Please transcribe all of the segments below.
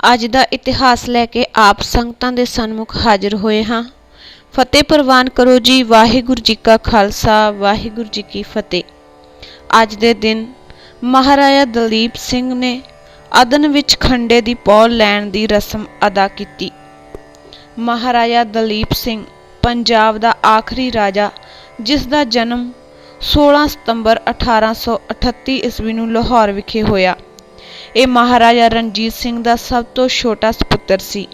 ਅੱਜ ਦਾ ਇਤਿਹਾਸ ਲੈ ਕੇ ਆਪ ਸੰਗਤਾਂ ਦੇ ਸਨਮੁਖ ਹਾਜ਼ਰ ਹੋਏ ਹਾਂ। ਫਤਿਹ ਪ੍ਰਵਾਨ ਕਰੋ ਜੀ। ਵਾਹਿਗੁਰੂ ਜੀ ਕਾ ਖਾਲਸਾ, ਵਾਹਿਗੁਰੂ ਜੀ ਕੀ ਫਤਿਹ। ਅੱਜ ਦੇ ਦਿਨ ਮਹਾਰਾਜਾ ਦਲੀਪ ਸਿੰਘ ਨੇ ਅਦਨ ਵਿੱਚ ਖੰਡੇ ਦੀ ਪੌਲ ਲੈਣ ਦੀ ਰਸਮ ਅਦਾ ਕੀਤੀ। ਮਹਾਰਾਜਾ ਦਲੀਪ ਸਿੰਘ ਪੰਜਾਬ ਦਾ ਆਖਰੀ ਰਾਜਾ, ਜਿਸ ਦਾ ਜਨਮ 16 ਸਤੰਬਰ 1838 ਈਸਵੀ ਨੂੰ ਲਾਹੌਰ ਵਿਖੇ ਹੋਇਆ। ਇਹ ਮਹਾਰਾਜਾ ਰਣਜੀਤ ਸਿੰਘ ਦਾ ਸਭ ਤੋਂ ਛੋਟਾ ਸਪੁੱਤਰ ਸੀ।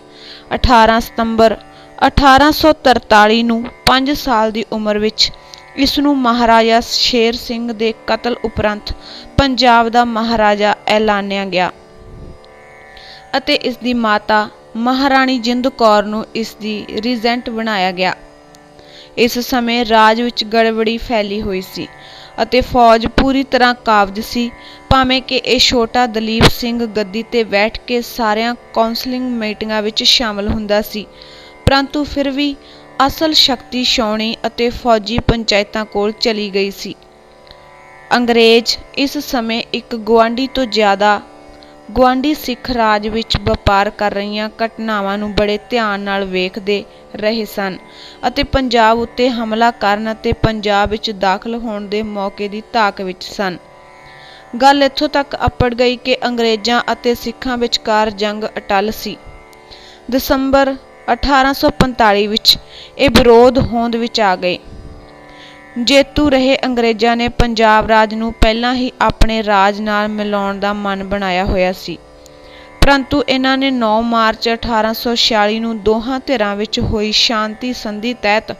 18 ਸਤੰਬਰ 1843 ਨੂੰ 5 ਸਾਲ ਦੀ ਉਮਰ ਵਿੱਚ ਇਸ ਨੂੰ ਮਹਾਰਾਜਾ ਸ਼ੇਰ ਸਿੰਘ ਦੇ ਕਤਲ ਉਪਰੰਤ ਪੰਜਾਬ ਦਾ ਮਹਾਰਾਜਾ ਐਲਾਨਿਆ ਗਿਆ ਅਤੇ ਇਸ ਦੀ ਮਾਤਾ ਮਹਾਰਾਣੀ ਜਿੰਦ ਕੌਰ ਨੂੰ ਇਸ ਦੀ ਰੀਜੈਂਟ ਬਣਾਇਆ ਗਿਆ। ਇਸ ਸਮੇਂ ਰਾਜ ਵਿੱਚ ਗੜਬੜੀ ਫੈਲੀ ਹੋਈ ਸੀ ਅਤੇ ਫੌਜ ਪੂਰੀ ਤਰ੍ਹਾਂ ਕਾਬਜ਼ ਸੀ। ਭਾਵੇਂ ਕਿ ਇਹ ਛੋਟਾ ਦਲੀਪ ਸਿੰਘ ਗੱਦੀ ਤੇ ਬੈਠ ਕੇ ਸਾਰਿਆਂ ਕੌਂਸਲਿੰਗ ਮੀਟਿੰਗਾਂ ਵਿੱਚ ਸ਼ਾਮਲ ਹੁੰਦਾ ਸੀ, ਪਰੰਤੂ ਫਿਰ ਵੀ ਅਸਲ ਸ਼ਕਤੀ ਛਾਉਣੀ ਅਤੇ ਫੌਜੀ ਪੰਚਾਇਤਾਂ ਕੋਲ ਚਲੀ ਗਈ ਸੀ। ਅੰਗਰੇਜ਼ ਇਸ ਸਮੇਂ ਇੱਕ ਗੁਆਂਢੀ ਤੋਂ ਜ਼ਿਆਦਾ ਗੁਆਂਢੀ ਸਿੱਖ ਰਾਜ ਵਿੱਚ ਵਪਾਰ ਕਰ ਰਹੀਆਂ ਘਟਨਾਵਾਂ ਨੂੰ ਬੜੇ ਧਿਆਨ ਨਾਲ ਵੇਖਦੇ ਰਹੇ ਸਨ ਅਤੇ ਪੰਜਾਬ ਉੱਤੇ ਹਮਲਾ ਕਰਨ ਅਤੇ ਪੰਜਾਬ ਵਿੱਚ ਦਾਖਲ ਹੋਣ ਦੇ ਮੌਕੇ ਦੀ ਤਾਕ ਵਿੱਚ ਸਨ। ਗੱਲ ਇੱਥੋਂ ਤੱਕ ਅੱਪੜ ਗਈ ਕਿ ਅੰਗਰੇਜ਼ਾਂ ਅਤੇ ਸਿੱਖਾਂ ਵਿਚਕਾਰ ਜੰਗ ਅਟੱਲ ਸੀ। ਦਸੰਬਰ 1845 ਵਿੱਚ ਇਹ ਵਿਰੋਧ ਹੋਂਦ ਵਿੱਚ ਆ ਗਏ। ਜੇਤੂ ਰਹੇ ਅੰਗਰੇਜ਼ਾਂ ਨੇ ਪੰਜਾਬ ਰਾਜ ਨੂੰ ਪਹਿਲਾਂ ਹੀ ਆਪਣੇ ਰਾਜ ਨਾਲ ਮਿਲਾਉਣ ਦਾ ਮਨ ਬਣਾਇਆ ਹੋਇਆ ਸੀ, ਪਰੰਤੂ ਇਹਨਾਂ ਨੇ 9 ਮਾਰਚ 1846 ਨੂੰ ਦੋਹਾਂ ਧਿਰਾਂ ਵਿੱਚ ਹੋਈ ਸ਼ਾਂਤੀ ਸੰਧੀ ਤਹਿਤ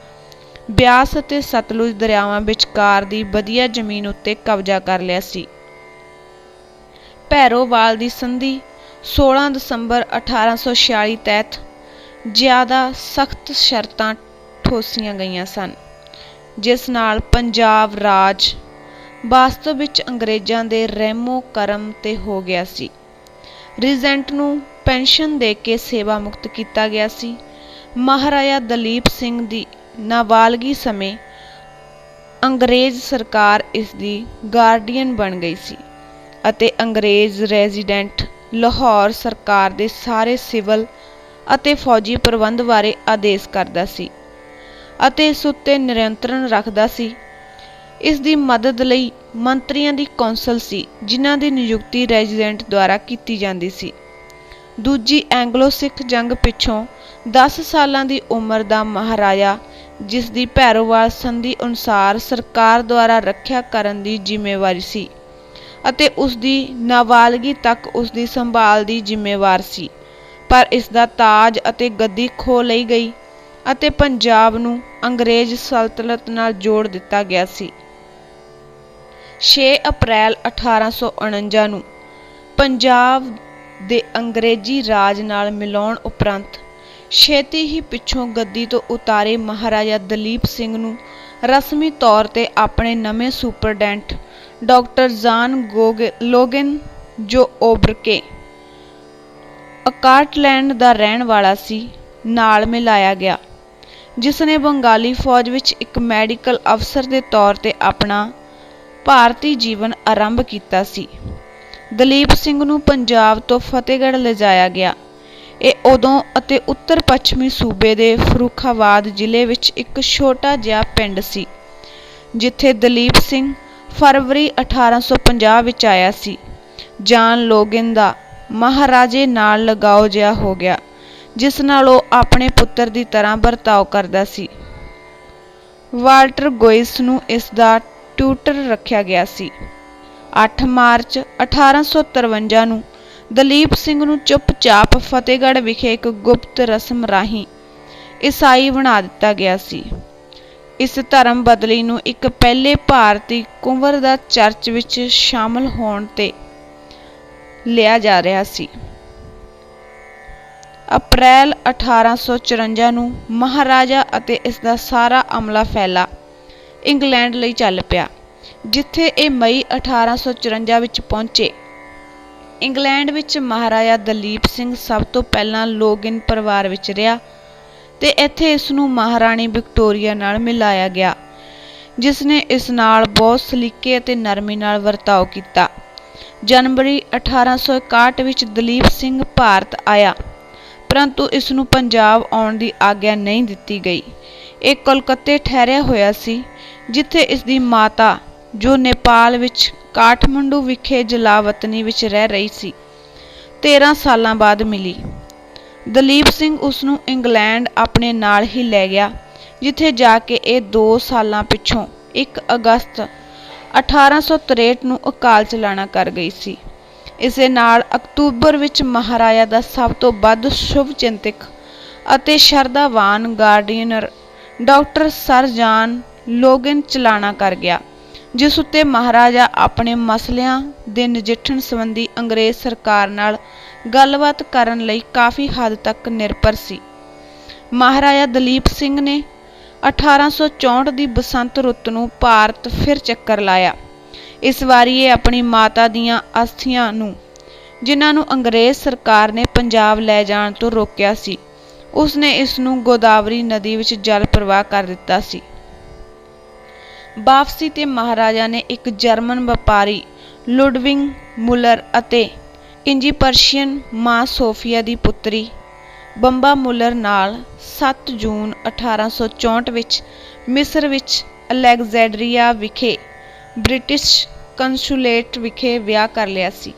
ਬਿਆਸ ਅਤੇ ਸਤਲੁਜ ਦਰਿਆਵਾਂ ਵਿਚਕਾਰ ਦੀ ਵਧੀਆ ਜ਼ਮੀਨ ਉੱਤੇ ਕਬਜ਼ਾ ਕਰ ਲਿਆ ਸੀ। ਭੈਰੋਵਾਲ ਦੀ ਸੰਧੀ 16 ਦਸੰਬਰ 1846 ਤਹਿਤ ਜ਼ਿਆਦਾ ਸਖਤ ਸ਼ਰਤਾਂ ਠੋਸੀਆਂ ਗਈਆਂ ਸਨ, ਜਿਸ ਨਾਲ ਪੰਜਾਬ ਰਾਜ ਵਾਸਤਵ ਵਿੱਚ ਅੰਗਰੇਜ਼ਾਂ ਦੇ ਰਹਿਮੋ ਕਰਮ ਤੇ ਹੋ ਗਿਆ ਸੀ। ਰੀਜੈਂਟ ਨੂੰ ਪੈਨਸ਼ਨ ਦੇ ਕੇ ਸੇਵਾ ਮੁਕਤ ਕੀਤਾ ਗਿਆ ਸੀ। ਮਹਾਰਾਜਾ ਦਲੀਪ ਸਿੰਘ ਦੀ ਨਾਬਾਲਗੀ ਸਮੇਂ ਅੰਗਰੇਜ਼ ਸਰਕਾਰ ਇਸ ਦੀ ਗਾਰਡੀਅਨ ਬਣ ਗਈ ਸੀ ਅਤੇ ਅੰਗਰੇਜ਼ ਰੈਜ਼ੀਡੈਂਟ ਲਾਹੌਰ ਸਰਕਾਰ ਦੇ ਸਾਰੇ ਸਿਵਲ ਅਤੇ ਫੌਜੀ ਪ੍ਰਬੰਧ ਬਾਰੇ ਆਦੇਸ਼ ਕਰਦਾ ਸੀ ਅਤੇ ਇਸ ਉੱਤੇ ਨਿਯੰਤਰਣ ਰੱਖਦਾ ਸੀ। ਇਸ ਦੀ ਮਦਦ ਲਈ ਮੰਤਰੀਆਂ ਦੀ ਕੌਂਸਲ ਸੀ, ਜਿਨ੍ਹਾਂ ਦੀ ਨਿਯੁਕਤੀ ਰੈਜ਼ੀਡੈਂਟ ਦੁਆਰਾ ਕੀਤੀ ਜਾਂਦੀ ਸੀ। ਦੂਜੀ ਐਂਗਲੋ ਸਿੱਖ ਜੰਗ ਪਿੱਛੋਂ 10 ਸਾਲਾਂ ਦੀ ਉਮਰ ਦਾ ਮਹਾਰਾਜਾ, ਜਿਸ ਦੀ ਭੈਰੋਵਾਲ ਸੰਧੀ ਅਨੁਸਾਰ ਸਰਕਾਰ ਦੁਆਰਾ ਰੱਖਿਆ ਕਰਨ ਦੀ ਜ਼ਿੰਮੇਵਾਰੀ ਸੀ ਅਤੇ ਉਸ ਦੀ ਨਾਬਾਲਗੀ ਤੱਕ ਉਸ ਦੀ ਸੰਭਾਲ ਦੀ ਜ਼ਿੰਮੇਵਾਰ ਸੀ, ਪਰ ਇਸ ਦਾ ਤਾਜ ਅਤੇ ਗੱਦੀ ਖੋਹ ਲਈ ਗਈ ਅਤੇ ਪੰਜਾਬ ਨੂੰ ਅੰਗਰੇਜ਼ ਸਲਤਨਤ ਨਾਲ ਜੋੜ ਦਿੱਤਾ ਗਿਆ ਸੀ। 6 ਅਪ੍ਰੈਲ 1849 ਨੂੰ ਪੰਜਾਬ ਦੇ ਅੰਗਰੇਜ਼ੀ ਰਾਜ ਨਾਲ ਮਿਲਾਉਣ ਉਪਰੰਤ ਛੇਤੀ ਹੀ ਪਿੱਛੋਂ ਗੱਦੀ ਤੋਂ ਉਤਾਰੇ ਮਹਾਰਾਜਾ ਦਲੀਪ ਸਿੰਘ ਨੂੰ ਰਸਮੀ ਤੌਰ ਤੇ ਆਪਣੇ ਨਵੇਂ ਸੁਪਰਡੈਂਟ ਡਾਕਟਰ ਜਾਨ ਲੋਗਨ, ਜੋ ਓਬਰਕੇ ਅਕਾਟਲੈਂਡ ਦਾ ਰਹਿਣ ਵਾਲਾ ਸੀ, ਨਾਲ ਮਿਲਾਇਆ ਗਿਆ, ਜਿਸ ਨੇ ਬੰਗਾਲੀ ਫੌਜ ਵਿੱਚ ਇੱਕ ਮੈਡੀਕਲ ਅਫਸਰ ਦੇ ਤੌਰ ਤੇ ਆਪਣਾ ਭਾਰਤੀ ਜੀਵਨ ਆਰੰਭ ਕੀਤਾ ਸੀ। ਦਲੀਪ ਸਿੰਘ ਨੂੰ ਪੰਜਾਬ ਤੋਂ ਫਤਿਹਗੜ੍ਹ ਲਿਜਾਇਆ ਗਿਆ। ਇਹ ਉਦੋਂ ਅਤੇ ਉੱਤਰ ਪੱਛਮੀ ਸੂਬੇ ਦੇ ਫਰੂਖਾਬਾਦ ਜ਼ਿਲ੍ਹੇ ਵਿੱਚ ਇੱਕ ਛੋਟਾ ਜਿਹਾ ਪਿੰਡ ਸੀ, ਜਿੱਥੇ ਦਲੀਪ ਸਿੰਘ ਫਰਵਰੀ 1850 ਵਿੱਚ ਆਇਆ ਸੀ। ਜਾਨ ਲੋਗਨ ਦਾ ਮਹਾਰਾਜੇ ਨਾਲ ਲਗਾਓ ਜਿਹਾ ਹੋ ਗਿਆ, ਜਿਸ ਨਾਲ ਉਹ ਆਪਣੇ ਪੁੱਤਰ ਦੀ ਤਰ੍ਹਾਂ ਵਰਤਾਓ ਕਰਦਾ ਸੀ। ਵਾਲਟਰ ਗੋਇਸ ਨੂੰ ਇਸ ਦਾ ਟਿਊਟਰ ਰੱਖਿਆ ਗਿਆ ਸੀ। 8 ਮਾਰਚ 1853 ਨੂੰ ਦਲੀਪ ਸਿੰਘ ਨੂੰ ਚੁੱਪਚਾਪ ਫਤਿਹਗੜ੍ਹ ਵਿਖੇ ਇੱਕ ਗੁਪਤ ਰਸਮ ਰਾਹੀਂ ਈਸਾਈ ਬਣਾ ਦਿੱਤਾ ਗਿਆ ਸੀ। ਇਸ ਧਰਮ ਬਦਲੀ ਨੂੰ ਇੱਕ ਪਹਿਲੇ ਭਾਰਤੀ ਕੁੰਵਰ ਦਾ ਚਰਚ ਵਿੱਚ ਸ਼ਾਮਲ ਹੋਣ ਤੇ ਲਿਆ ਜਾ ਰਿਹਾ ਸੀ। ਅਪ੍ਰੈਲ 1854 ਨੂੰ ਮਹਾਰਾਜਾ ਅਤੇ ਇਸ ਦਾ ਸਾਰਾ ਅਮਲਾ ਫੈਲਾ ਇੰਗਲੈਂਡ ਲਈ ਚੱਲ ਪਿਆ, ਜਿੱਥੇ ਇਹ ਮਈ 1854 ਵਿੱਚ ਪਹੁੰਚੇ। ਇੰਗਲੈਂਡ ਵਿੱਚ ਮਹਾਰਾਜਾ ਦਲੀਪ ਸਿੰਘ ਸਭ ਤੋਂ ਪਹਿਲਾਂ ਲੋਗਿਨ ਪਰਿਵਾਰ ਵਿੱਚ ਰਿਹਾ, ਤੇ ਇੱਥੇ ਇਸ ਨੂੰ ਮਹਾਰਾਣੀ ਵਿਕਟੋਰੀਆ ਨਾਲ ਮਿਲਾਇਆ ਗਿਆ, ਜਿਸ ਨੇ ਇਸ ਨਾਲ ਬਹੁਤ ਸਲੀਕੇ ਅਤੇ ਨਰਮੀ ਨਾਲ ਵਰਤਾਓ ਕੀਤਾ। ਜਨਵਰੀ 1861 ਵਿੱਚ ਦਲੀਪ ਸਿੰਘ ਭਾਰਤ ਆਇਆ, ਪਰੰਤੂ ਇਸ ਨੂੰ ਪੰਜਾਬ ਆਉਣ ਦੀ ਆਗਿਆ ਨਹੀਂ ਦਿੱਤੀ ਗਈ। ਇਹ ਕਲਕੱਤੇ ਠਹਿਰਿਆ ਹੋਇਆ ਸੀ, ਜਿੱਥੇ ਇਸ ਦੀ ਮਾਤਾ, ਜੋ ਨੇਪਾਲ ਵਿੱਚ ਕਾਠਮੰਡੂ ਵਿਖੇ ਜਲਾਵਤਨੀ ਵਿੱਚ ਰਹਿ ਰਹੀ ਸੀ, 13 ਸਾਲਾਂ ਬਾਅਦ ਮਿਲੀ। ਦਲੀਪ ਸਿੰਘ ਉਸ ਨੂੰ ਇੰਗਲੈਂਡ ਆਪਣੇ ਨਾਲ ਹੀ ਲੈ ਗਿਆ, ਜਿੱਥੇ ਜਾ ਕੇ ਇਹ 2 ਸਾਲਾਂ ਪਿੱਛੋਂ 1 ਅਗਸਤ 1863 ਨੂੰ ਅਕਾਲ ਚਲਾਣਾ ਕਰ ਗਈ ਸੀ। ਇਸੇ ਨਾਲ ਅਕਤੂਬਰ ਵਿੱਚ ਮਹਾਰਾਜਾ ਦਾ ਸਭ ਤੋਂ ਵੱਧ ਸ਼ੁਭਚਿੰਤਕ ਅਤੇ ਸ਼ਰਧਾਵਾਨ ਗਾਰਡੀਨਰ ਡਾਕਟਰ ਸਰ ਜਾਨ ਲੋਗਨ ਚਲਾਣਾ ਕਰ ਗਿਆ, ਜਿਸ ਉੱਤੇ ਮਹਾਰਾਜਾ ਆਪਣੇ ਮਸਲਿਆਂ ਦੇ ਨਜਿੱਠਣ ਸੰਬੰਧੀ ਅੰਗਰੇਜ਼ ਸਰਕਾਰ ਨਾਲ ਗੱਲਬਾਤ ਕਰਨ ਲਈ ਕਾਫੀ ਹੱਦ ਤੱਕ ਨਿਰਭਰ ਸੀ। ਮਹਾਰਾਜਾ ਦਲੀਪ ਸਿੰਘ ਨੇ 1864 ਦੀ ਬਸੰਤ ਰੁੱਤ ਨੂੰ ਭਾਰਤ ਫਿਰ ਚੱਕਰ ਲਾਇਆ। ਇਸ ਵਾਰੀ ਇਹ ਆਪਣੀ ਮਾਤਾ ਦੀਆਂ ਅਸਥੀਆਂ ਨੂੰ, ਜਿਨ੍ਹਾਂ ਨੂੰ ਅੰਗਰੇਜ਼ ਸਰਕਾਰ ਨੇ ਪੰਜਾਬ ਲੈ ਜਾਣ ਤੋਂ ਰੋਕਿਆ ਸੀ, ਉਸ ਨੇ ਇਸ ਨੂੰ ਗੋਦਾਵਰੀ ਨਦੀ ਵਿੱਚ ਜਲ ਪ੍ਰਵਾਹ ਕਰ ਦਿੱਤਾ ਸੀ। ਵਾਪਸੀ ਤੇ ਮਹਾਰਾਜਾ ਨੇ ਇੱਕ ਜਰਮਨ ਵਪਾਰੀ ਲੁਡਵਿਗ ਮੁਲਰ ਅਤੇ ਇੰਜੀਪਰਸ਼ੀਅਨ ਮਾਂ ਸੋਫੀਆ ਦੀ ਪੁੱਤਰੀ ਬੰਬਾ ਮੁਲਰ ਨਾਲ 7 ਜੂਨ 1864 ਵਿੱਚ ਮਿਸਰ ਵਿੱਚ ਅਲੈਗਜ਼ੈਂਡਰੀਆ ਵਿਖੇ ਬ੍ਰਿਟਿਸ਼ ਕੰਸੂਲੇਟ ਵਿਖੇ ਵਿਆਹ ਕਰ ਲਿਆ ਸੀ।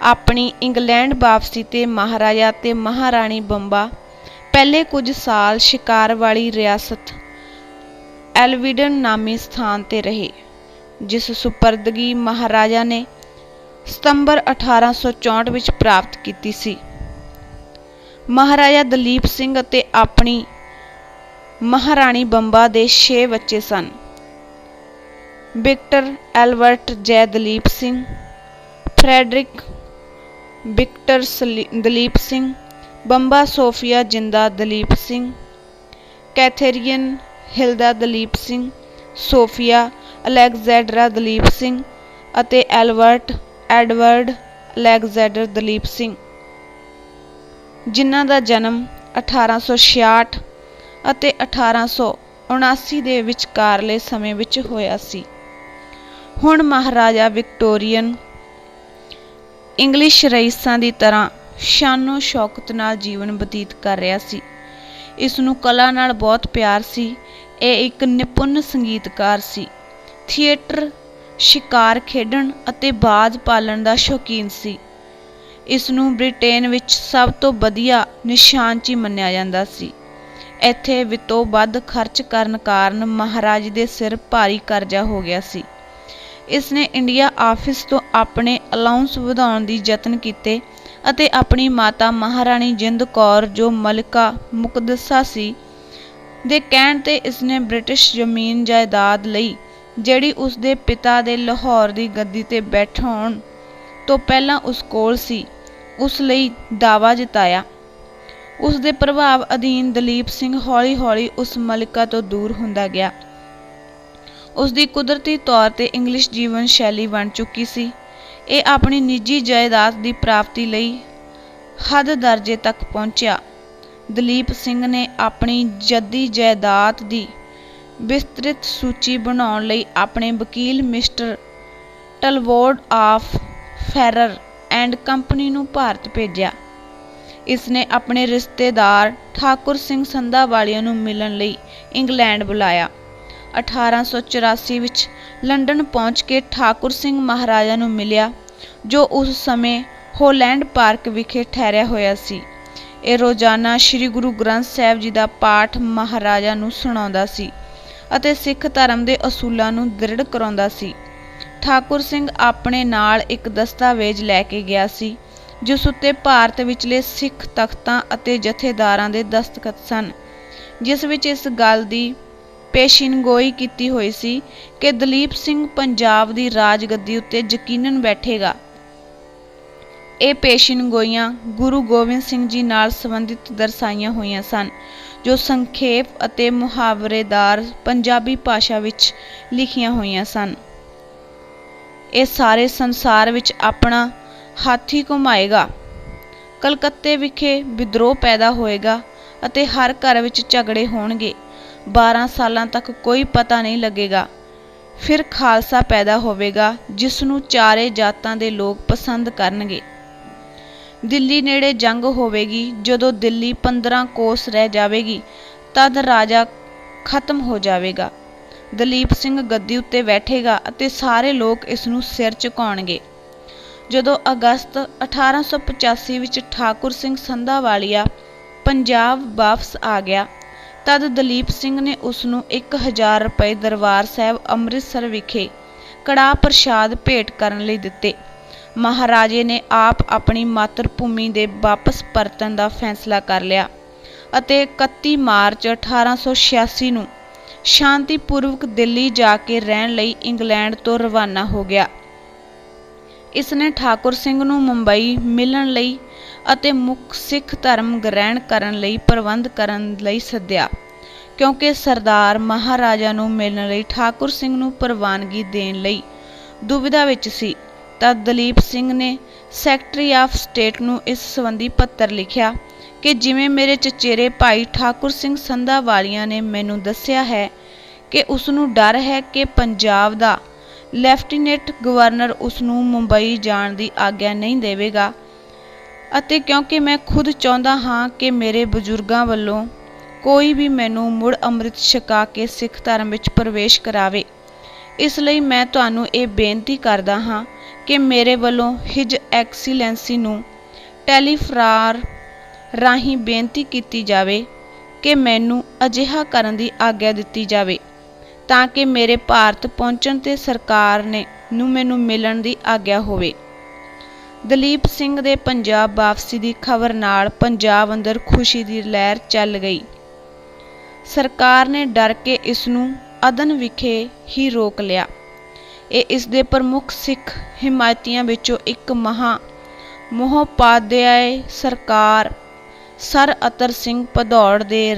ਆਪਣੀ ਇੰਗਲੈਂਡ ਵਾਪਸੀ ਤੇ ਮਹਾਰਾਜਾ ਤੇ ਮਹਾਰਾਣੀ ਬੰਬਾ ਪਹਿਲੇ ਕੁਝ ਸਾਲ ਸ਼ਿਕਾਰ ਵਾਲੀ ਰਿਆਸਤ ਐਲਵਿਡਨ ਨਾਮੀ ਸਥਾਨ ਤੇ ਰਹੇ, ਜਿਸ ਸੁਪਰਦਗੀ ਮਹਾਰਾਜਾ ਨੇ ਸਤੰਬਰ 1864 ਵਿੱਚ ਪ੍ਰਾਪਤ ਕੀਤੀ ਸੀ। ਮਹਾਰਾਜਾ ਦਲੀਪ ਸਿੰਘ ਅਤੇ ਆਪਣੀ ਮਹਾਰਾਣੀ ਬੰਬਾ ਦੇ 6 ਬੱਚੇ ਸਨ। ਵਿਕਟਰ ਐਲਬਰਟ ਜੈ Dalip Singh, Friedrich Victor Dalip Singh, Bamba Sophia ਜਿੰਦਾ ਦਲੀਪ ਸਿੰਘ, ਕੈਥੇਰੀਨ ਹਿਲਦਾ ਦਲੀਪ ਸਿੰਘ, ਸੋਫੀਆ ਅਲੈਗਜ਼ੈਂਡਰਾ ਦਲੀਪ ਸਿੰਘ ਅਤੇ Albert Edward Alexander Dalip Singh, ਜਿਨ੍ਹਾਂ ਦਾ ਜਨਮ 1866 ਅਤੇ 1879 ਦੇ ਵਿਚਕਾਰਲੇ ਸਮੇਂ ਵਿੱਚ ਹੋਇਆ ਸੀ। ਹੁਣ ਮਹਾਰਾਜਾ ਵਿਕਟੋਰੀਅਨ ਇੰਗਲਿਸ਼ ਰਈਸਾਂ ਦੀ ਤਰ੍ਹਾਂ ਸ਼ਾਨੋ ਸ਼ੌਕਤ ਨਾਲ ਜੀਵਨ ਬਤੀਤ ਕਰ ਰਿਹਾ ਸੀ। ਇਸ ਨੂੰ ਕਲਾ ਨਾਲ ਬਹੁਤ ਪਿਆਰ ਸੀ। ਇਹ ਇੱਕ ਨਿਪੁੰਨ ਸੰਗੀਤਕਾਰ ਸੀ, ਥੀਏਟਰ, ਸ਼ਿਕਾਰ ਖੇਡਣ ਅਤੇ ਬਾਜ਼ ਪਾਲਣ ਦਾ ਸ਼ੌਕੀਨ ਸੀ। ਇਸ ਨੂੰ ਬ੍ਰਿਟੇਨ ਵਿੱਚ ਸਭ ਤੋਂ ਵਧੀਆ ਨਿਸ਼ਾਨਚੀ ਮੰਨਿਆ ਜਾਂਦਾ ਸੀ। ਇੱਥੇ ਵਿੱਤੋਂ ਵੱਧ ਖਰਚ ਕਰਨ ਕਾਰਨ ਮਹਾਰਾਜ ਦੇ ਸਿਰ ਭਾਰੀ ਕਰਜ਼ਾ ਹੋ ਗਿਆ ਸੀ। ਇਸ ਨੇ ਇੰਡੀਆ ਆਫਿਸ ਤੋਂ ਆਪਣੇ ਅਲਾਉਂਸ ਵਧਾਉਣ ਦੀ ਯਤਨ ਕੀਤੇ ਅਤੇ ਆਪਣੀ ਮਾਤਾ ਮਹਾਰਾਣੀ ਜਿੰਦ ਕੌਰ, ਜੋ ਮਲਿਕਾ ਮੁਕੱਦਸਾ ਸੀ, ਦੇ ਕਹਿਣ ਤੇ ਇਸ ਨੇ ਬ੍ਰਿਟਿਸ਼ ਜ਼ਮੀਨ ਜਾਇਦਾਦ ਲਈ, ਜਿਹੜੀ ਉਸ ਦੇ ਪਿਤਾ ਦੇ ਲਾਹੌਰ ਦੀ ਗੱਦੀ ਤੇ ਬੈਠਣ ਤੋਂ ਪਹਿਲਾਂ ਉਸ ਕੋਲ ਸੀ, ਉਸ ਲਈ ਦਾਅਵਾ ਜਿਤਾਇਆ। ਉਸ ਦੇ ਪ੍ਰਭਾਵ ਅਧੀਨ ਦਲੀਪ ਸਿੰਘ ਹੌਲੀ-ਹੌਲੀ ਉਸ ਮਲਿਕਾ ਤੋਂ ਦੂਰ ਹੁੰਦਾ ਗਿਆ। ਉਸ ਦੀ ਕੁਦਰਤੀ ਤੌਰ ਤੇ ਇੰਗਲਿਸ਼ ਜੀਵਨ ਸ਼ੈਲੀ ਬਣ ਚੁੱਕੀ ਸੀ। ਇਹ ਆਪਣੀ ਨਿੱਜੀ ਜਾਇਦਾਦ ਦੀ ਪ੍ਰਾਪਤੀ ਲਈ ਹੱਦ ਦਰਜੇ ਤੱਕ ਪਹੁੰਚਿਆ। ਦਲੀਪ ਸਿੰਘ ਨੇ ਆਪਣੀ ਜੱਦੀ ਜਾਇਦਾਦ ਦੀ ਵਿਸਤ੍ਰਿਤ ਸੂਚੀ ਬਣਾਉਣ ਲਈ ਆਪਣੇ ਵਕੀਲ mister ਟਲਵੋਡ of Ferrer and company ਨੂੰ ਭਾਰਤ ਭੇਜਿਆ। ਇਸ ਨੇ ਆਪਣੇ ਰਿਸ਼ਤੇਦਾਰ ਠਾਕੁਰ ਸਿੰਘ ਸੰਧਾਵਾਲੀਆ ਨੂੰ ਮਿਲਣ ਲਈ ਇੰਗਲੈਂਡ ਬੁਲਾਇਆ। 1884 ਵਿੱਚ ਲੰਡਨ ਪਹੁੰਚ ਕੇ ਠਾਕੁਰ ਸਿੰਘ ਮਹਾਰਾਜਾ ਨੂੰ ਮਿਲਿਆ, ਜੋ ਉਸ ਸਮੇਂ ਹੋਲੈਂਡ ਪਾਰਕ ਵਿਖੇ ਠਹਿਰਿਆ ਹੋਇਆ ਸੀ। ਇਹ ਰੋਜ਼ਾਨਾ ਸ੍ਰੀ ਗੁਰੂ ਗ੍ਰੰਥ ਸਾਹਿਬ ਜੀ ਦਾ ਪਾਠ ਮਹਾਰਾਜਾ ਨੂੰ ਸੁਣਾਉਂਦਾ ਸੀ ਅਤੇ ਸਿੱਖ ਧਰਮ ਦੇ ਅਸੂਲਾਂ ਨੂੰ ਦ੍ਰਿੜ ਕਰਾਉਂਦਾ ਸੀ। ਠਾਕੁਰ ਸਿੰਘ ਆਪਣੇ ਨਾਲ ਇੱਕ ਦਸਤਾਵੇਜ਼ ਲੈ ਕੇ ਗਿਆ ਸੀ, ਜਿਸ ਉੱਤੇ ਭਾਰਤ ਵਿਚਲੇ ਸਿੱਖ ਤਖਤਾਂ ਅਤੇ ਜਥੇਦਾਰਾਂ ਦੇ ਦਸਤਖਤ ਸਨ, ਜਿਸ ਵਿੱਚ ਇਸ ਗੱਲ ਦੀ ਪੇਸ਼ੀਨਗੋਈ ਕੀਤੀ ਹੋਈ ਸੀ ਕਿ ਦਲੀਪ ਸਿੰਘ ਪੰਜਾਬ ਦੀ ਰਾਜਗੱਦੀ ਉੱਤੇ ਯਕੀਨਨ ਬੈਠੇਗਾ। ਇਹ ਪੇਸ਼ੀਨਗੋਈਆਂ ਗੁਰੂ ਗੋਬਿੰਦ ਸਿੰਘ ਜੀ ਨਾਲ ਸੰਬੰਧਿਤ ਦਰਸਾਈਆਂ ਹੋਈਆਂ ਸਨ, ਜੋ ਸੰਖੇਪ ਅਤੇ ਮੁਹਾਵਰੇਦਾਰ ਪੰਜਾਬੀ ਭਾਸ਼ਾ ਵਿੱਚ ਲਿਖੀਆਂ ਹੋਈਆਂ ਸਨ। ਇਹ ਸਾਰੇ ਸੰਸਾਰ ਵਿੱਚ ਆਪਣਾ ਹਾਥੀ ਘੁਮਾਏਗਾ, ਕਲਕੱਤੇ ਵਿਖੇ ਵਿਦਰੋਹ ਪੈਦਾ ਹੋਏਗਾ ਅਤੇ ਹਰ ਘਰ ਵਿੱਚ ਝਗੜੇ ਹੋਣਗੇ। 12 ਸਾਲਾਂ ਤੱਕ ਕੋਈ ਪਤਾ ਨਹੀਂ ਲੱਗੇਗਾ। ਫਿਰ ਖਾਲਸਾ ਪੈਦਾ ਹੋਵੇਗਾ ਜਿਸ ਨੂੰ ਚਾਰੇ ਜਾਤਾਂ ਦੇ ਲੋਕ ਪਸੰਦ ਕਰਨਗੇ। ਦਿੱਲੀ ਨੇੜੇ ਜੰਗ ਹੋਵੇਗੀ। ਜਦੋਂ ਦਿੱਲੀ 15 ਕੋਸ ਰਹਿ ਜਾਵੇਗੀ ਤਦ ਰਾਜਾ ਖਤਮ ਹੋ ਜਾਵੇਗਾ। ਦਲੀਪ ਸਿੰਘ ਗੱਦੀ ਉੱਤੇ ਬੈਠੇਗਾ ਅਤੇ ਸਾਰੇ ਲੋਕ ਇਸ ਨੂੰ ਸਿਰ ਝੁਕਾਉਣਗੇ। ਜਦੋਂ ਅਗਸਤ 1885 ਵਿੱਚ ਠਾਕੁਰ ਸਿੰਘ ਸੰਧਾਵਾਲੀਆ ਪੰਜਾਬ ਵਾਪਸ ਆ ਗਿਆ ਤਦ ਦਲੀਪ ਸਿੰਘ ਨੇ ਉਸ ਨੂੰ 1000 ਰੁਪਏ ਦਰਬਾਰ ਸਾਹਿਬ ਅੰਮ੍ਰਿਤਸਰ ਵਿਖੇ ਕੜਾਹ ਪ੍ਰਸ਼ਾਦ ਭੇਟ ਕਰਨ ਲਈ ਦਿੱਤੇ। ਮਹਾਰਾਜੇ ਨੇ ਆਪ ਆਪਣੀ ਮਾਤਰ ਭੂਮੀ ਦੇ ਵਾਪਸ ਪਰਤਣ ਦਾ ਫੈਸਲਾ ਕਰ ਲਿਆ ਅਤੇ 31 ਮਾਰਚ 1886 ਨੂੰ ਸ਼ਾਂਤੀਪੂਰਵਕ ਦਿੱਲੀ ਜਾ ਕੇ ਰਹਿਣ ਲਈ ਇੰਗਲੈਂਡ ਤੋਂ ਰਵਾਨਾ ਹੋ ਗਿਆ। ਇਸ ਨੇ ਠਾਕੁਰ ਸਿੰਘ ਨੂੰ ਮੁੰਬਈ ਮਿਲਣ ਲਈ ਅਤੇ ਮੁੱਖ ਸਿੱਖ ਧਰਮ ਗ੍ਰਹਿਣ ਕਰਨ ਲਈ ਪ੍ਰਬੰਧ ਕਰਨ ਲਈ ਸੱਦਿਆ। ਕਿਉਂਕਿ ਸਰਦਾਰ ਮਹਾਰਾਜਾ ਨੂੰ ਮਿਲਣ ਲਈ ਠਾਕੁਰ ਸਿੰਘ ਨੂੰ ਪ੍ਰਵਾਨਗੀ ਦੇਣ ਲਈ ਦੁਵਿਧਾ ਵਿੱਚ ਸੀ ਤਾਂ ਦਲੀਪ ਸਿੰਘ ਨੇ ਸੈਕਟਰੀ ਆਫ ਸਟੇਟ ਨੂੰ ਇਸ ਸੰਬੰਧੀ ਪੱਤਰ ਲਿਖਿਆ ਕਿ ਜਿਵੇਂ ਮੇਰੇ ਚਚੇਰੇ ਭਾਈ ਠਾਕੁਰ ਸਿੰਘ ਸੰਧਾਵਾਲੀਆ ਨੇ ਮੈਨੂੰ ਦੱਸਿਆ ਹੈ ਕਿ ਉਸ ਨੂੰ ਡਰ ਹੈ ਕਿ ਪੰਜਾਬ ਦਾ ਲੈਫਟੀਨੈਂਟ ਗਵਰਨਰ ਉਸ ਨੂੰ ਮੁੰਬਈ ਜਾਣ ਦੀ ਆਗਿਆ ਨਹੀਂ ਦੇਵੇਗਾ ਅਤੇ ਕਿਉਂਕਿ ਮੈਂ ਖੁਦ ਚਾਹੁੰਦਾ ਹਾਂ ਕਿ ਮੇਰੇ ਬਜ਼ੁਰਗਾਂ ਵੱਲੋਂ ਕੋਈ ਵੀ ਮੈਨੂੰ ਮੁੜ ਅੰਮ੍ਰਿਤ ਛਕਾ ਕੇ ਸਿੱਖ ਧਰਮ ਵਿੱਚ ਪ੍ਰਵੇਸ਼ ਕਰਾਵੇ, ਇਸ ਲਈ ਮੈਂ ਤੁਹਾਨੂੰ ਇਹ ਬੇਨਤੀ ਕਰਦਾ ਹਾਂ ਕਿ ਮੇਰੇ ਵੱਲੋਂ ਹਿਜ ਐਕਸੀਲੈਂਸੀ ਨੂੰ ਟੈਲੀਫਰਾਰ ਰਾਹੀਂ ਬੇਨਤੀ ਕੀਤੀ ਜਾਵੇ ਕਿ ਮੈਨੂੰ ਅਜਿਹਾ ਕਰਨ ਦੀ ਆਗਿਆ ਦਿੱਤੀ ਜਾਵੇ ਤਾਂ ਕਿ ਮੇਰੇ ਭਾਰਤ ਪਹੁੰਚਣ ਤੇ ਸਰਕਾਰ ਨੂੰ ਮੈਨੂੰ ਮਿਲਣ ਦੀ ਆਗਿਆ ਹੋਵੇ। ਦਲੀਪ ਸਿੰਘ ਦੇ ਪੰਜਾਬ ਵਾਪਸੀ ਦੀ ਖਬਰ ਨਾਲ ਪੰਜਾਬ ਅੰਦਰ ਖੁਸ਼ੀ ਦੀ ਲਹਿਰ ਚੱਲ ਗਈ। ਸਰਕਾਰ ਨੇ ਡਰ ਕੇ ਇਸ ਨੂੰ ਅਦਨ ਵਿਖੇ ਹੀ ਰੋਕ ਲਿਆ। ਇਹ ਇਸ ਦੇ ਪ੍ਰਮੁੱਖ ਸਿੱਖ ਹਿਮਾਇਤੀਆਂ ਵਿੱਚੋਂ ਇੱਕ ਮਹੋਪਾਧਿਆਏ ਸਰਕਾਰ ਸਰ ਅਤਰ ਸਿੰਘ ਭਦੌੜ ਦੇ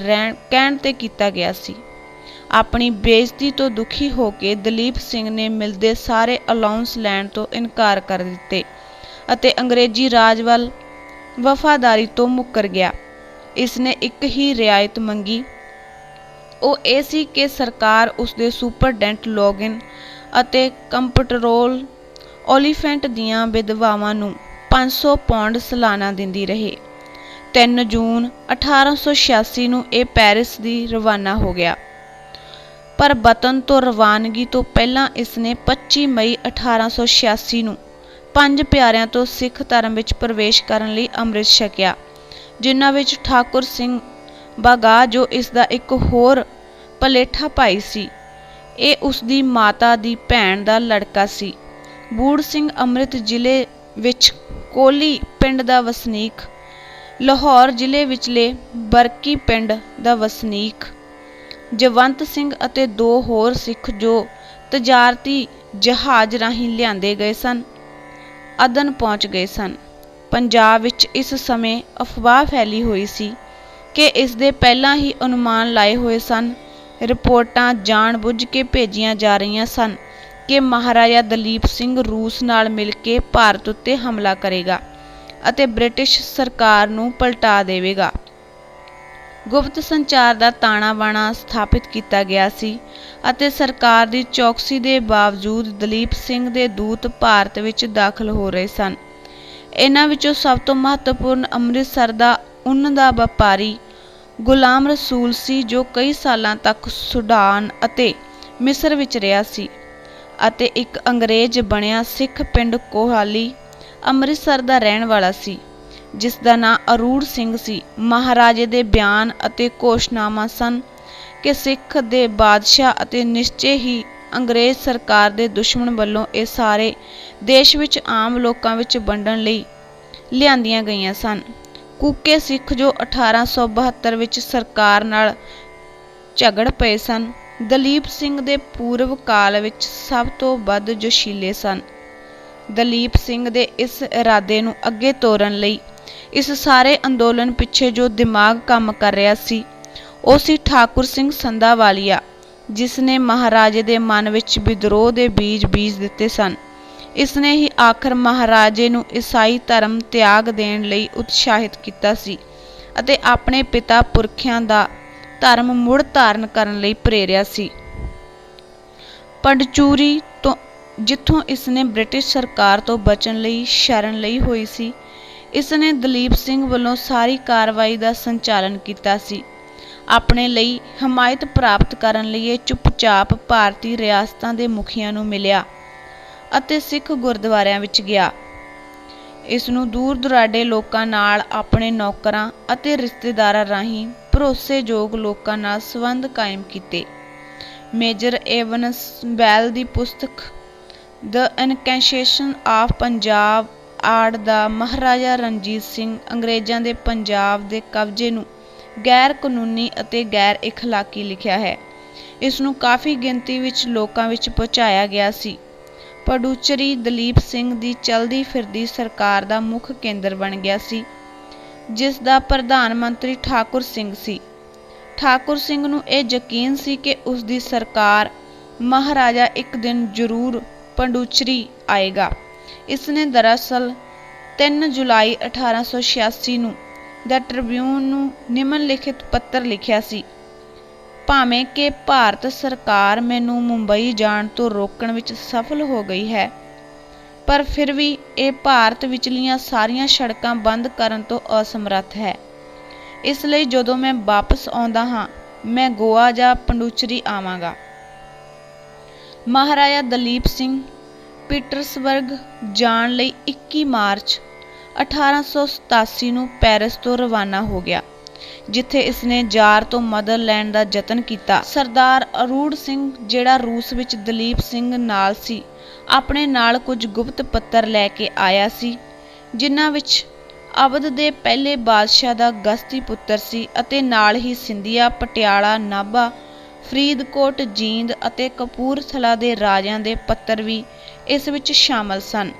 ਕਹਿਣ ਤੇ ਕੀਤਾ ਗਿਆ ਸੀ। ਆਪਣੀ ਬੇਇੱਜ਼ਤੀ ਤੋਂ ਦੁਖੀ ਹੋ ਕੇ ਦਲੀਪ ਸਿੰਘ ਨੇ ਮਿਲਦੇ ਸਾਰੇ ਅਲਾਉਂਸ ਲੈਣ ਤੋਂ ਇਨਕਾਰ ਕਰ ਦਿੱਤੇ ਅਤੇ ਅੰਗਰੇਜ਼ੀ ਰਾਜ ਵੱਲ ਵਫਾਦਾਰੀ ਤੋਂ ਮੁੱਕਰ ਗਿਆ। ਇਸ ਨੇ ਇੱਕ ਹੀ ਰਿਆਇਤ ਮੰਗੀ, ਉਹ ਇਹ ਸੀ ਕਿ ਸਰਕਾਰ ਉਸ ਦੇ ਸੁਪਰਡੈਂਟ ਲੋਗਿਨ ਅਤੇ ਕੰਪਟਰੋਲ ਓਲੀਫੈਂਟ ਦੀਆਂ ਵਿਧਵਾਵਾਂ ਨੂੰ 500 ਪੌਂਡ ਸਾਲਾਨਾ ਦਿੰਦੀ ਰਹੇ। 3 ਜੂਨ 1886 ਨੂੰ ਇਹ ਪੈਰਿਸ ਦੀ ਰਵਾਨਾ ਹੋ ਗਿਆ, ਪਰ ਵਤਨ ਤੋਂ ਰਵਾਨਗੀ ਤੋਂ ਪਹਿਲਾਂ ਇਸ ਨੇ 25 ਮਈ 1886 ਨੂੰ 5 ਪਿਆਰਿਆਂ ਤੋਂ ਸਿੱਖ ਧਰਮ ਵਿੱਚ ਪ੍ਰਵੇਸ਼ ਕਰਨ ਲਈ ਅੰਮ੍ਰਿਤ ਛਕਿਆ, ਜਿਨ੍ਹਾਂ ਵਿੱਚ ਠਾਕੁਰ ਸਿੰਘ ਬਾਗਾ ਜੋ ਇਸ ਦਾ ਇੱਕ ਹੋਰ ਪਲੇਠਾ ਭਾਈ ਸੀ। ਇਹ ਉਸ ਦੀ ਮਾਤਾ ਦੀ ਭੈਣ ਦਾ ਲੜਕਾ ਸੀ। ਬੂੜ ਸਿੰਘ ਅੰਮ੍ਰਿਤ ਜ਼ਿਲ੍ਹੇ ਵਿੱਚ ਕੋਲੀ ਪਿੰਡ ਦਾ ਵਸਨੀਕ, ਲਾਹੌਰ ਜ਼ਿਲ੍ਹੇ ਵਿਚਲੇ ਬਰਕੀ ਪਿੰਡ ਦਾ ਵਸਨੀਕ ਜਵੰਤ ਸਿੰਘ ਅਤੇ 2 ਹੋਰ ਸਿੱਖ ਜੋ ਤਜਾਰਤੀ ਜਹਾਜ਼ ਰਾਹੀਂ ਲਿਆਂਦੇ ਗਏ ਸਨ, ਅਦਨ ਪਹੁੰਚ ਗਏ ਸਨ। ਪੰਜਾਬ ਵਿੱਚ ਇਸ ਸਮੇਂ ਅਫਵਾਹ ਫੈਲੀ ਹੋਈ ਸੀ ਕਿ ਇਸ ਦੇ ਪਹਿਲਾਂ ਹੀ ਅਨੁਮਾਨ ਲਾਏ ਹੋਏ ਸਨ। ਰਿਪੋਰਟਾਂ ਜਾਣ-ਬੁੱਝ ਕੇ ਭੇਜੀਆਂ ਜਾ ਰਹੀਆਂ ਸਨ ਕਿ ਮਹਾਰਾਜਾ ਦਲੀਪ ਸਿੰਘ ਰੂਸ ਨਾਲ ਮਿਲ ਕੇ ਭਾਰਤ ਉੱਤੇ ਹਮਲਾ ਕਰੇਗਾ ਅਤੇ ਬ੍ਰਿਟਿਸ਼ ਸਰਕਾਰ ਨੂੰ ਪਲਟਾ ਦੇਵੇਗਾ। ਗੁਪਤ ਸੰਚਾਰ ਦਾ ਤਾਣਾ-ਬਾਣਾ ਸਥਾਪਿਤ ਕੀਤਾ ਗਿਆ ਸੀ ਅਤੇ ਸਰਕਾਰ ਦੀ ਚੌਕਸੀ ਦੇ ਬਾਵਜੂਦ ਦਲੀਪ ਸਿੰਘ ਦੇ ਦੂਤ ਭਾਰਤ ਵਿੱਚ ਦਾਖਲ ਹੋ ਰਹੇ ਸਨ। ਇਹਨਾਂ ਵਿੱਚੋਂ ਸਭ ਤੋਂ ਮਹੱਤਵਪੂਰਨ ਅੰਮ੍ਰਿਤਸਰ ਦਾ ਉੱਨ ਦਾ ਵਪਾਰੀ ਗੁਲਾਮ ਰਸੂਲ ਸੀ, ਜੋ ਕਈ ਸਾਲਾਂ ਤੱਕ ਸੁਡਾਨ ਅਤੇ ਮਿਸਰ ਵਿੱਚ ਰਿਹਾ ਸੀ, ਅਤੇ ਇੱਕ ਅੰਗਰੇਜ਼ ਬਣਿਆ ਸਿੱਖ ਪਿੰਡ ਕੋਹਾਲੀ ਅੰਮ੍ਰਿਤਸਰ ਦਾ ਰਹਿਣ ਵਾਲਾ ਸੀ, ਜਿਸ ਦਾ ਨਾਂ ਅਰੂੜ ਸਿੰਘ ਸੀ। ਮਹਾਰਾਜੇ ਦੇ ਬਿਆਨ ਅਤੇ ਘੋਸ਼ਣਾਵਾਂ ਸਨ ਕਿ ਸਿੱਖ ਦੇ ਬਾਦਸ਼ਾਹ ਅਤੇ ਨਿਸ਼ਚੇ ਹੀ ਅੰਗਰੇਜ਼ ਸਰਕਾਰ ਦੇ ਦੁਸ਼ਮਣ ਵੱਲੋਂ ਇਹ ਸਾਰੇ ਦੇਸ਼ ਵਿੱਚ ਆਮ ਲੋਕਾਂ ਵਿੱਚ ਵੰਡਣ ਲਈ ਲਿਆਂਦੀਆਂ ਗਈਆਂ ਸਨ। ਕੂਕੇ ਸਿੱਖ ਜੋ 1872 ਵਿੱਚ ਸਰਕਾਰ ਨਾਲ ਝਗੜ ਪਏ ਸਨ, ਦਲੀਪ ਸਿੰਘ ਦੇ ਪੂਰਵ ਕਾਲ ਵਿੱਚ ਸਭ ਤੋਂ ਵੱਧ ਜੋਸ਼ੀਲੇ ਸਨ। ਦਲੀਪ ਸਿੰਘ ਦੇ ਇਸ ਇਰਾਦੇ ਨੂੰ ਅੱਗੇ ਤੋਰਨ ਲਈ ਇਸ ਸਾਰੇ ਅੰਦੋਲਨ ਪਿੱਛੇ ਜੋ ਦਿਮਾਗ ਕੰਮ ਕਰ ਰਿਹਾ ਸੀ, ਉਹ ਸੀ ਠਾਕੁਰ ਸਿੰਘ ਸੰਧਾਵਾਲੀਆ, ਜਿਸ ਨੇ ਮਹਾਰਾਜੇ ਦੇ ਮਨ ਵਿੱਚ ਵਿਦਰੋਹ ਦੇ ਬੀਜ ਦਿੱਤੇ ਸਨ। ਇਸ ਨੇ ਹੀ ਆਖਰ ਮਹਾਰਾਜੇ ਨੂੰ ਈਸਾਈ ਧਰਮ ਤਿਆਗ ਦੇਣ ਲਈ ਉਤਸ਼ਾਹਿਤ ਕੀਤਾ ਸੀ ਅਤੇ ਆਪਣੇ ਪਿਤਾ ਪੁਰਖਿਆਂ ਦਾ ਧਰਮ ਮੁੜ ਧਾਰਨ ਕਰਨ ਲਈ ਪ੍ਰੇਰਿਆ ਸੀ। ਪੰਡਚੂਰੀ ਤੋਂ ਜਿੱਥੋਂ ਇਸਨੇ ਬ੍ਰਿਟਿਸ਼ ਸਰਕਾਰ ਤੋਂ ਬਚਣ ਲਈ ਸ਼ਰਨ ਲਈ ਹੋਈ ਸੀ, ਇਸਨੇ ਦਲੀਪ ਸਿੰਘ ਵੱਲੋਂ ਸਾਰੀ ਕਾਰਵਾਈ ਦਾ ਸੰਚਾਲਨ ਕੀਤਾ ਸੀ। ਆਪਣੇ ਲਈ ਹਮਾਇਤ ਪ੍ਰਾਪਤ ਕਰਨ ਲਈ ਇਹ ਚੁੱਪਚਾਪ ਭਾਰਤੀ ਰਿਆਸਤਾਂ ਦੇ ਮੁਖੀਆਂ ਨੂੰ ਮਿਲਿਆ ਅਤੇ ਸਿੱਖ ਗੁਰਦੁਆਰਿਆਂ ਵਿੱਚ ਗਿਆ। ਇਸ ਨੂੰ ਦੂਰ ਦੁਰਾਡੇ ਲੋਕਾਂ ਨਾਲ, ਆਪਣੇ ਨੌਕਰਾਂ ਅਤੇ ਰਿਸ਼ਤੇਦਾਰਾਂ ਰਾਹੀਂ ਭਰੋਸੇਯੋਗ ਲੋਕਾਂ ਨਾਲ ਸੰਬੰਧ ਕਾਇਮ ਕੀਤੇ। ਮੇਜਰ ਏਵਨਸ ਬੈਲ ਦੀ ਪੁਸਤਕ ਦ ਇਨਕੈਸ਼ੇਸ਼ਨ ਆਫ ਪੰਜਾਬ ਆੜ ਦਾ ਮਹਾਰਾਜਾ ਰਣਜੀਤ ਸਿੰਘ ਅੰਗਰੇਜ਼ਾਂ ਦੇ ਪੰਜਾਬ ਦੇ ਕਬਜ਼ੇ ਨੂੰ ਗੈਰ ਕਾਨੂੰਨੀ ਅਤੇ ਗੈਰ ਇਖਲਾਕੀ ਲਿਖਿਆ ਹੈ। ਇਸ ਨੂੰ ਕਾਫੀ ਗਿਣਤੀ ਵਿੱਚ ਲੋਕਾਂ ਵਿੱਚ ਪਹੁੰਚਾਇਆ ਗਿਆ ਸੀ। ਪੰਡੂਚਰੀ ਦਲੀਪ ਸਿੰਘ ਦੀ ਚਲਦੀ ਫਿਰਦੀ ਸਰਕਾਰ ਦਾ ਮੁੱਖ ਕੇਂਦਰ ਬਣ ਗਿਆ ਸੀ, ਜਿਸ ਦਾ ਪ੍ਰਧਾਨ ਮੰਤਰੀ ਠਾਕੁਰ ਸਿੰਘ ਸੀ। ਠਾਕੁਰ ਸਿੰਘ ਨੂੰ ਇਹ ਯਕੀਨ ਸੀ ਕਿ ਉਸ ਦੀ ਸਰਕਾਰ ਮਹਾਰਾਜਾ ਇੱਕ ਦਿਨ ਜ਼ਰੂਰ ਪੰਡੂਚਰੀ ਆਏਗਾ। ਇਸਨੇ ਦਰਅਸਲ 3 ਜੁਲਾਈ 1886 ਨੂੰ ਦ ਟ੍ਰਿਬਿਊਨ ਨੂੰ ਨਿਮਨਲਿਖਿਤ ਪੱਤਰ ਲਿਖਿਆ ਸੀ। ਭਾਵੇਂ ਕਿ ਭਾਰਤ ਸਰਕਾਰ ਮੈਨੂੰ ਮੁੰਬਈ ਜਾਣ ਤੋਂ ਰੋਕਣ ਵਿੱਚ ਸਫਲ ਹੋ ਗਈ ਹੈ, ਪਰ ਫਿਰ ਵੀ ਇਹ ਭਾਰਤ ਵਿਚਲੀਆਂ ਸਾਰੀਆਂ ਸੜਕਾਂ ਬੰਦ ਕਰਨ ਤੋਂ ਅਸਮਰੱਥ ਹੈ। ਇਸ ਲਈ ਜਦੋਂ ਮੈਂ ਵਾਪਸ ਆਉਂਦਾ ਹਾਂ, ਮੈਂ ਗੋਆ ਜਾਂ ਪੰਡੂਚਰੀ ਆਵਾਂਗਾ। ਮਹਾਰਾਜਾ ਦਲੀਪ ਸਿੰਘ ਪੀਟਰਸਬਰਗ ਜਾਣ ਲਈ 21 ਮਾਰਚ 1887 ਨੂੰ ਪੈਰਿਸ ਤੋਂ ਰਵਾਨਾ ਹੋ ਗਿਆ, ਜਿੱਥੇ ਇਸਨੇ ਜ਼ਾਰ ਤੋਂ ਮਦਦ ਲੈਣ ਦਾ ਯਤਨ ਕੀਤਾ। ਸਰਦਾਰ ਅਰੂੜ ਸਿੰਘ, ਜਿਹੜਾ ਰੂਸ ਵਿੱਚ ਦਲੀਪ ਸਿੰਘ ਨਾਲ ਸੀ, ਆਪਣੇ ਨਾਲ ਕੁਝ ਗੁਪਤ ਪੱਤਰ ਲੈ ਕੇ ਆਇਆ ਸੀ, ਜਿਨ੍ਹਾਂ ਵਿੱਚ ਅਵਧ ਦੇ ਪਹਿਲੇ ਬਾਦਸ਼ਾਹ ਦਾ ਗਸਤੀ ਪੁੱਤਰ ਸੀ ਅਤੇ ਨਾਲ ਹੀ ਸਿੰਧੀਆ, ਪਟਿਆਲਾ, ਨਾਭਾ, ਫਰੀਦਕੋਟ, ਜੀਂਦ ਅਤੇ ਕਪੂਰਥਲਾ ਦੇ ਰਾਜਿਆਂ ਦੇ ਪੱਤਰ ਵੀ ਇਸ ਵਿੱਚ ਸ਼ਾਮਲ ਸਨ।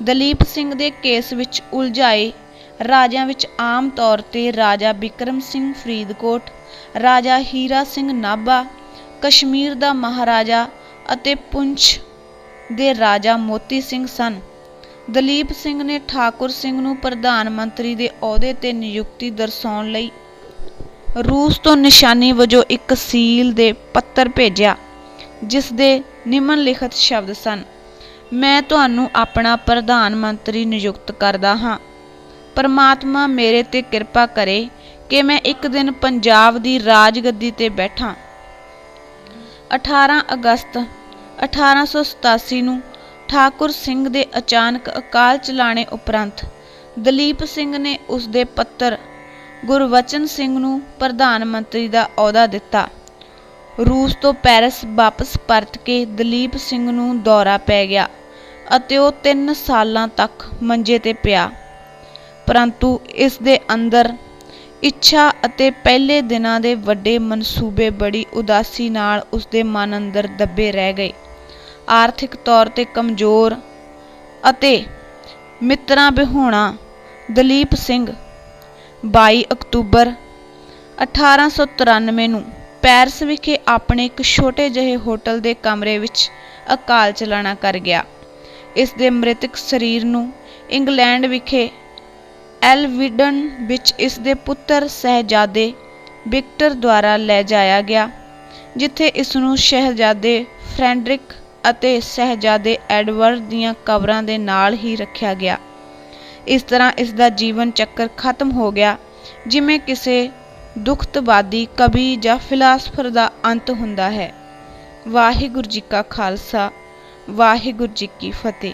ਦਲੀਪ ਸਿੰਘ ਦੇ ਕੇਸ ਵਿੱਚ ਉਲਝਾਏ ਰਾਜਿਆਂ ਵਿੱਚ ਆਮ ਤੌਰ ਤੇ ਰਾਜਾ ਬਿਕਰਮ ਸਿੰਘ ਫਰੀਦਕੋਟ, ਰਾਜਾ ਹੀਰਾ ਸਿੰਘ ਨਾਭਾ, ਕਸ਼ਮੀਰ ਦਾ ਮਹਾਰਾਜਾ ਅਤੇ ਪੁੰਛ ਦੇ ਰਾਜਾ ਮੋਤੀ ਸਿੰਘ ਸਨ। ਦਲੀਪ ਸਿੰਘ ਨੇ ਠਾਕੁਰ ਸਿੰਘ ਨੂੰ ਪ੍ਰਧਾਨ ਮੰਤਰੀ ਦੇ ਅਹੁਦੇ ਤੇ ਨਿਯੁਕਤੀ ਦਰਸਾਉਣ ਲਈ ਰੂਸ ਤੋਂ ਨਿਸ਼ਾਨੀ ਵਜੋਂ ਇੱਕ ਸੀਲ ਦੇ ਪੱਤਰ ਭੇਜਿਆ, ਜਿਸ ਦੇ ਨਿਮਨਲਿਖਤ ਸ਼ਬਦ ਸਨ: ਮੈਂ ਤੁਹਾਨੂੰ ਆਪਣਾ ਪ੍ਰਧਾਨ ਮੰਤਰੀ ਨਿਯੁਕਤ ਕਰਦਾ ਹਾਂ। ਪਰਮਾਤਮਾ ਮੇਰੇ ਤੇ ਕਿਰਪਾ ਕਰੇ ਕਿ ਮੈਂ ਇੱਕ ਦਿਨ ਪੰਜਾਬ ਦੀ ਰਾਜਗੱਦੀ ਤੇ ਬੈਠਾਂ। 18 ਅਗਸਤ 1887 ਨੂੰ ਠਾਕੁਰ ਸਿੰਘ ਦੇ ਅਚਾਨਕ ਅਕਾਲ ਚਲਾਣੇ ਉਪਰੰਤ ਦਲੀਪ ਸਿੰਘ ਨੇ ਉਸ ਦੇ ਪੁੱਤਰ ਗੁਰਬਚਨ ਸਿੰਘ ਨੂੰ ਪ੍ਰਧਾਨ ਮੰਤਰੀ ਦਾ ਅਹੁਦਾ ਦਿੱਤਾ। ਰੂਸ ਤੋਂ ਪੈਰਿਸ ਵਾਪਸ ਪਰਤ ਕੇ ਦਲੀਪ ਸਿੰਘ ਨੂੰ ਦੌਰਾ ਪੈ ਗਿਆ ਅਤੇ ਉਹ 3 ਸਾਲਾਂ ਤੱਕ ਮੰਜੇ ਤੇ ਪਿਆ। ਪਰੰਤੂ ਇਸ ਦੇ ਅੰਦਰ ਇੱਛਾ ਅਤੇ ਪਹਿਲੇ ਦਿਨਾਂ ਦੇ ਵੱਡੇ ਮਨਸੂਬੇ ਬੜੀ ਉਦਾਸੀ ਨਾਲ ਉਸ ਦੇ ਮਨ ਅੰਦਰ ਦੱਬੇ ਰਹਿ ਗਏ। ਆਰਥਿਕ ਤੌਰ ਤੇ ਕਮਜ਼ੋਰ ਅਤੇ ਮਿੱਤਰਾਂ ਵਿਹੂਣਾ ਦਲੀਪ ਸਿੰਘ 22 ਅਕਤੂਬਰ 1893 ਨੂੰ ਪੈਰਿਸ ਵਿਖੇ ਆਪਣੇ ਇੱਕ ਛੋਟੇ ਜਿਹੇ ਹੋਟਲ ਦੇ ਕਮਰੇ ਵਿੱਚ ਅਕਾਲ ਚਲਾਣਾ ਕਰ ਗਿਆ। ਇਸ ਦੇ ਮ੍ਰਿਤਕ ਸਰੀਰ ਨੂੰ ਇੰਗਲੈਂਡ ਵਿਖੇ ਐਲਵਿਡਨ ਵਿੱਚ ਇਸ ਦੇ ਪੁੱਤਰ ਸ਼ਹਿਜ਼ਾਦੇ ਵਿਕਟਰ ਦੁਆਰਾ ਲੈ ਜਾਇਆ ਗਿਆ, ਜਿੱਥੇ ਇਸ ਨੂੰ ਸ਼ਹਿਜ਼ਾਦੇ ਫਰੈਡਰਿਕ ਅਤੇ ਸ਼ਹਿਜ਼ਾਦੇ ਐਡਵਰਡ ਦੀਆਂ ਕਬਰਾਂ ਦੇ ਨਾਲ ਹੀ ਰੱਖਿਆ ਗਿਆ। ਇਸ ਤਰ੍ਹਾਂ ਇਸ ਦਾ ਜੀਵਨ ਚੱਕਰ ਖਤਮ ਹੋ ਗਿਆ, ਜਿਵੇਂ ਕਿਸੇ ਦੁਖਤਵਾਦੀ ਕਵੀ ਜਾਂ ਫਿਲਾਸਫਰ ਦਾ ਅੰਤ ਹੁੰਦਾ ਹੈ। ਵਾਹਿਗੁਰੂ ਜੀ ਕਾ ਖਾਲਸਾ, ਵਾਹਿਗੁਰੂ ਜੀ ਕੀ ਫਤਿਹ।